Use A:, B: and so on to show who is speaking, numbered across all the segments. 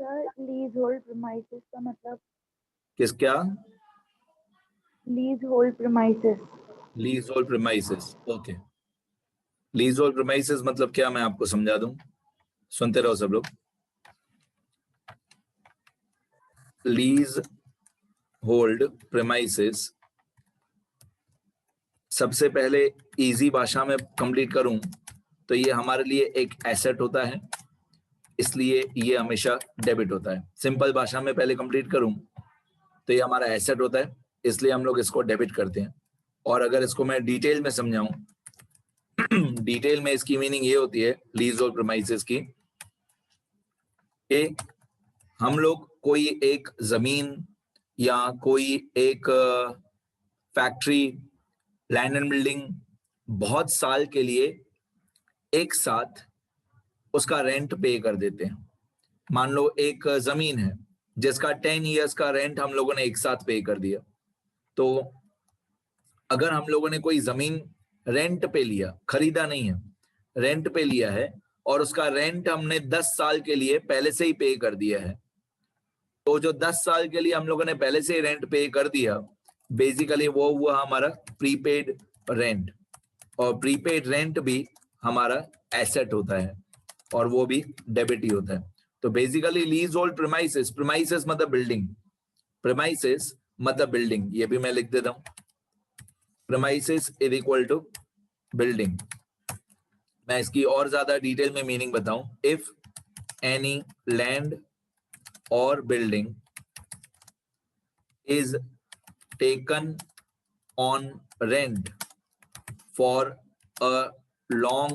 A: Sir lease hold premises का मतलब
B: किस क्या?
A: Lease hold premises.
B: Lease hold premises, okay. Lease hold premises मतलब क्या, मैं आपको समझा दूं, सुनते रहो सब लोग। लीज होल्ड प्रीमाइसेस, सबसे पहले इजी भाषा में कंप्लीट करूं तो ये हमारे लिए एक एसेट होता है, इसलिए ये हमेशा डेबिट होता है। सिंपल भाषा में पहले कंप्लीट करूं तो ये हमारा एसेट होता है, इसलिए हम लोग इसको डेबिट करते हैं। और अगर इसको मैं डिटेल में समझाऊं, डिटेल में इसकी मीनिंग ये होती है लीज होल्ड प्रीमाइसेस की, कि हम लोग कोई एक जमीन या कोई एक फैक्ट्री, लैंड एंड बिल्डिंग बहुत साल के लिए एक साथ उसका रेंट पे कर देते हैं। मान लो एक जमीन है जिसका 10 इयर्स का रेंट हम लोगों ने एक साथ पे कर दिया, तो अगर हम लोगों ने कोई जमीन रेंट पे लिया, खरीदा नहीं है, रेंट पे लिया है, और उसका रेंट हमने 10 साल के लिए पहले से ही पे कर दिया है, तो जो 10 साल के लिए हम लोगों ने पहले से ही रेंट पे कर दिया, बेसिकली वो हुआ हमारा प्रीपेड रेंट। और प्रीपेड रेंट भी हमारा एसेट होता है और वो भी डेबिट ही होता है। तो basically leasehold premises, premises मतलब बिल्डिंग, प्रीमाइसेस मतलब बिल्डिंग, ये भी मैं लिख देता हूं, premises is equal to building. मैं इसकी और ज्यादा डिटेल में मीनिंग बताऊं, इफ एनी लैंड और building is taken on rent for a long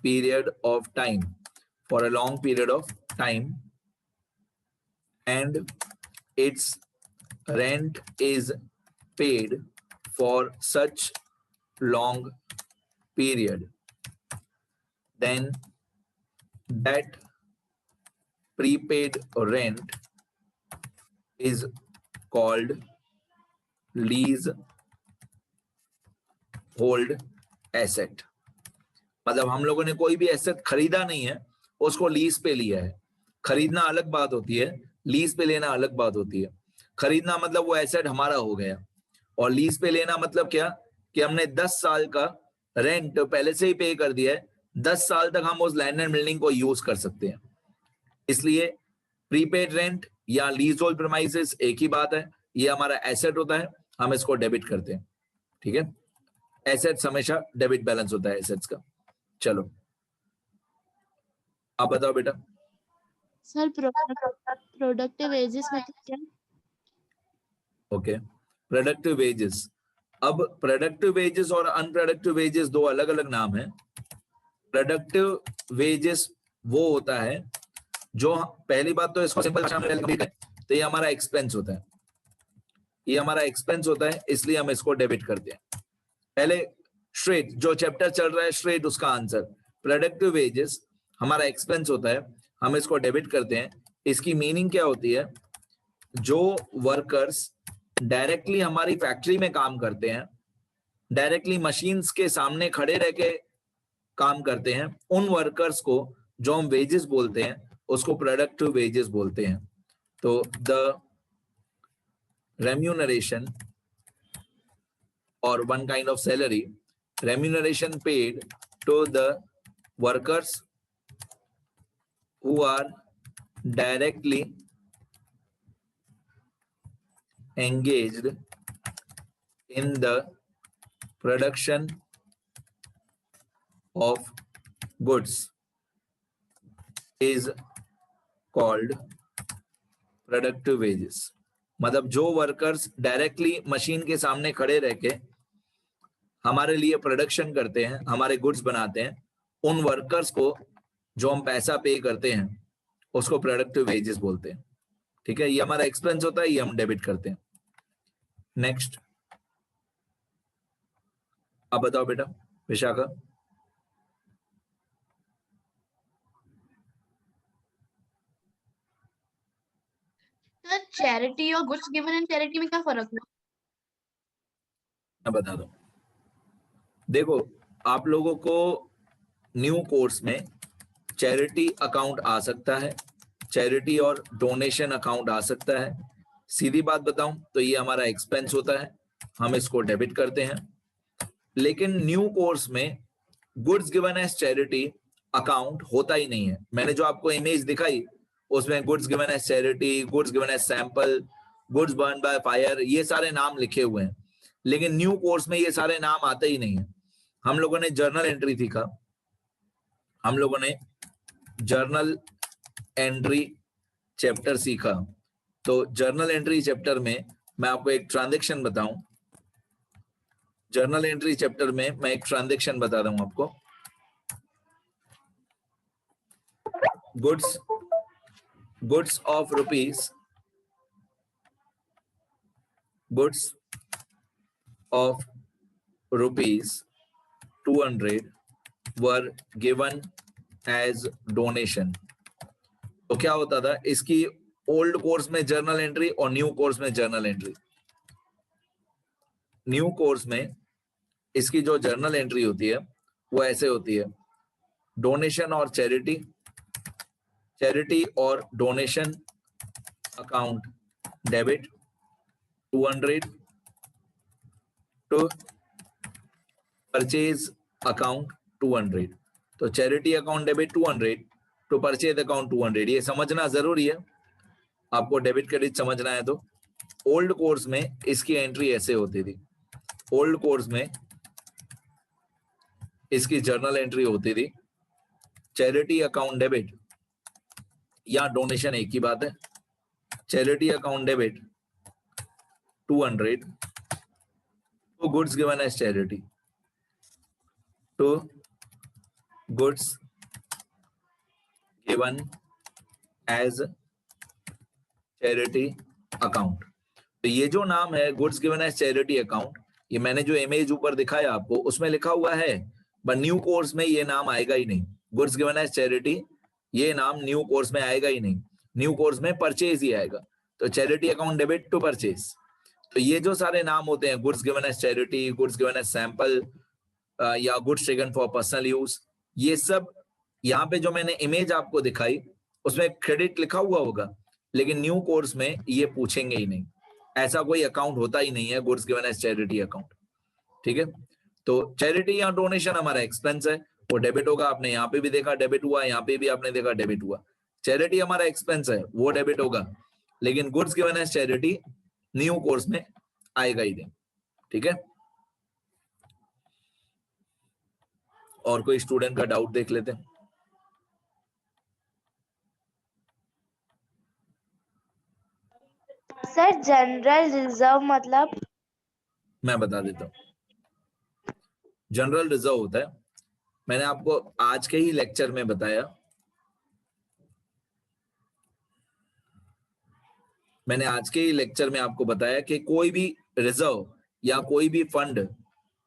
B: period of time, for a long period of time, and its rent is paid for such long period, then that prepaid rent is called lease hold asset. मतलब हम लोगों ने कोई भी asset खरीदा नहीं है, उसको लीज पे लिया है। खरीदना अलग बात होती है, लीज पे लेना अलग बात होती है। खरीदना मतलब वो एसेट हमारा हो गया, और लीज पे लेना मतलब क्या, कि हमने 10 साल का रेंट पहले से ही पे कर दिया है, 10 साल तक हम उस लैंड एंड बिल्डिंग को यूज कर सकते हैं। इसलिए प्रीपेड रेंट या लीज होल्ड प्रीमाइसेस एक ही बात है, ये हमारा एसेट होता है, हम इसको डेबिट करते हैं। ठीक है, एसेट्स हमेशा डेबिट बैलेंस होता है एसेट्स का। चलो आप बताओ बेटा।
C: सर प्रोडक्टिव एजेस मतलब क्या?
B: Okay, productive wages. अब प्रोडक्टिव वेजेस और अनप्रोडक्टिव वेजेस दो अलग अलग नाम है। प्रोडक्टिव वेजेस वो होता है जो, पहली बात तो इसको सिंपल भाषा में कंप्लीट है, तो ये हमारा एक्सपेंस होता है, ये हमारा एक्सपेंस होता है, इसलिए हम इसको डेबिट करते हैं। पहले स्ट्रेट जो चैप्टर चल रहा है स्ट्रेट, उसका आंसर प्रोडक्टिव वेजेस हमारा एक्सपेंस होता है, हम इसको डेबिट करते हैं। इसकी मीनिंग क्या होती है, जो वर्कर्स डायरेक्टली हमारी फैक्ट्री में काम करते हैं, डायरेक्टली मशीन्स के सामने खड़े रह के काम करते हैं, उन वर्कर्स को जो हम वेजेस बोलते हैं उसको प्रोडक्टिव वेजेस बोलते हैं। तो the remuneration or one kind of salary, remuneration paid to the workers who are directly engaged in the production of goods is called productive wages। मतलब जो वर्कर्स डायरेक्टली मशीन के सामने खड़े रह के हमारे लिए प्रोडक्शन करते हैं, हमारे गुड्स बनाते हैं, उन वर्कर्स को जो हम पैसा पे करते हैं उसको प्रोडक्टिव वेजेस बोलते हैं। ठीक है, ये हमारा एक्सपेंस होता है, ये हम डेबिट करते हैं। नेक्स्ट आप बताओ बेटा विशाखा।
C: चैरिटी और गुड्स गिवन इन चैरिटी में क्या फर्क है?
B: मैं बता दूं, देखो आप लोगों को न्यू कोर्स में चैरिटी अकाउंट आ सकता है, चैरिटी और डोनेशन अकाउंट आ सकता है। सीधी बात बताऊं तो ये हमारा एक्सपेंस होता है, हम इसको डेबिट करते हैं। लेकिन न्यू कोर्स में goods given as charity account होता ही नहीं है। मैंने जो आपको इमेज दिखाई उसमें goods given as charity, goods given as sample, goods burn by fire, ये सारे नाम लिखे हुए हैं, लेकिन न्यू कोर्स में ये सारे नाम आते ही नहीं है। हम लोगों ने जर्नल एंट्री सीखा, हम लोगों ने जर्नल एंट्री चैप्टर सीखा। तो जर्नल एंट्री चैप्टर में मैं आपको एक ट्रांजैक्शन बताऊं, जर्नल एंट्री चैप्टर में मैं एक ट्रांजैक्शन बता रहा हूं आपको। Goods of rupees, goods of rupees 200 were given as donation. तो क्या होता था, इसकी ओल्ड कोर्स में जर्नल एंट्री और न्यू कोर्स में जर्नल एंट्री। न्यू कोर्स में इसकी जो जर्नल एंट्री होती है वो ऐसे होती है, डोनेशन और चैरिटी, चैरिटी और donation account debit 200 to purchase account 200। तो charity account debit 200 to purchase account 200। ये समझना जरूरी है, आपको डेबिट क्रेडिट समझना है तो। ओल्ड कोर्स में इसकी एंट्री ऐसे होती थी, ओल्ड कोर्स में इसकी जर्नल एंट्री होती थी, चैरिटी अकाउंट डेबिट या डोनेशन एक ही बात है, charity account debit 200 to goods given as charity, to goods given as charity account. तो ये जो नाम है goods given as charity account, ये मैंने जो इमेज ऊपर दिखाया आपको उसमें लिखा हुआ है, बट न्यू कोर्स में ये नाम आएगा ही नहीं। गुड्स गिवन एज चैरिटी ये नाम न्यू कोर्स में आएगा ही नहीं, न्यू कोर्स में परचेज ही आएगा। तो charity account debit to purchase. तो ये जो सारे नाम होते हैं, goods given as charity, goods given as sample या goods taken for personal use, ये सब यहाँ पे जो मैंने इमेज आपको दिखाई उसमें क्रेडिट लिखा हुआ होगा, लेकिन न्यू कोर्स में ये पूछेंगे ही नहीं, ऐसा कोई अकाउंट होता ही नहीं है goods given as charity account. ठीक है, तो चैरिटी या डोनेशन हमारा एक्सपेंस है, वो डेबिट होगा। आपने यहाँ पे भी देखा डेबिट हुआ, यहाँ पे भी आपने देखा डेबिट हुआ। चैरिटी हमारा एक्सपेंस है, वो डेबिट होगा, लेकिन goods given as charity new course में आएगा ही नहीं। ठीक है, और कोई स्टूडेंट का डाउट देख लेते हैं।
D: सर जनरल रिजर्व मतलब?
B: मैं बता देता हूं, जनरल रिजर्व होता है, मैंने आपको आज के ही लेक्चर में बताया, मैंने आज के ही लेक्चर में आपको बताया कि कोई भी रिजर्व या कोई भी फंड,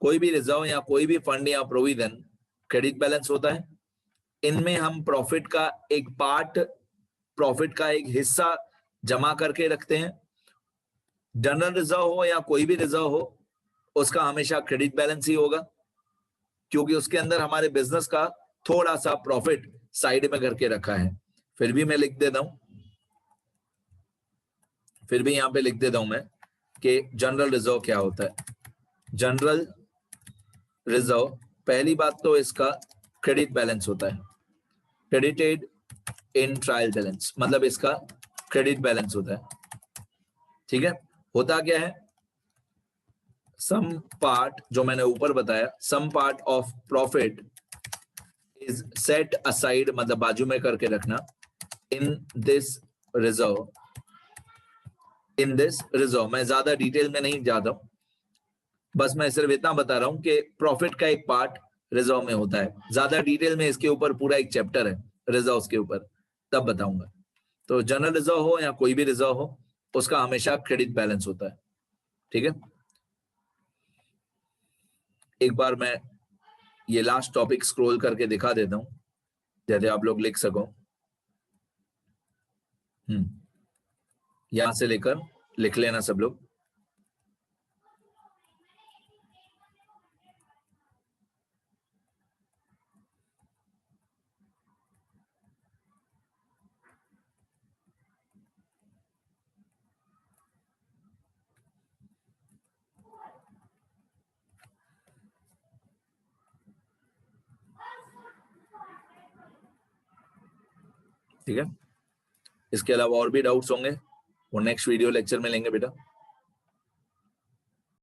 B: कोई भी रिजर्व या कोई भी फंड या प्रोविजन क्रेडिट बैलेंस होता है। इनमें हम प्रॉफिट का एक पार्ट, प्रॉफिट का एक हिस्सा जमा करके रखते हैं। जनरल रिजर्व हो या कोई भी रिजर्व हो, उसका हमेशा क्रेडिट बैलेंस ही होगा, क्योंकि उसके अंदर हमारे बिजनेस का थोड़ा सा प्रॉफिट साइड में करके रखा है। फिर भी मैं लिख देता हूं, फिर भी यहां पे लिख देता हूं मैं कि जनरल रिजर्व क्या होता है। जनरल रिजर्व, पहली बात तो इसका क्रेडिट बैलेंस होता है, क्रेडिटेड इन ट्रायल बैलेंस, मतलब इसका क्रेडिट बैलेंस होता है। ठीक है, होता क्या है, सम पार्ट, जो मैंने ऊपर बताया, some part of profit is set aside, मतलब बाजू में करके रखना, in this reserve, in this reserve. मैं ज्यादा डिटेल में नहीं जाता हूं, बस मैं सिर्फ इतना बता रहा हूं कि प्रॉफिट का एक पार्ट रिजर्व में होता है। ज्यादा डिटेल में इसके ऊपर पूरा एक चैप्टर है रिजर्व के ऊपर, तब बताऊंगा। तो जनरल रिजर्व हो या कोई भी रिजर्व हो, उसका हमेशा क्रेडिट बैलेंस होता है। ठीक है, एक बार मैं ये लास्ट टॉपिक स्क्रॉल करके दिखा देता हूं, जैसे आप लोग लिख सको। यहां से लेकर लिख लेना सब लोग। ठीक है, इसके अलावा और भी डाउट्स होंगे वो नेक्स्ट वीडियो लेक्चर में लेंगे बेटा।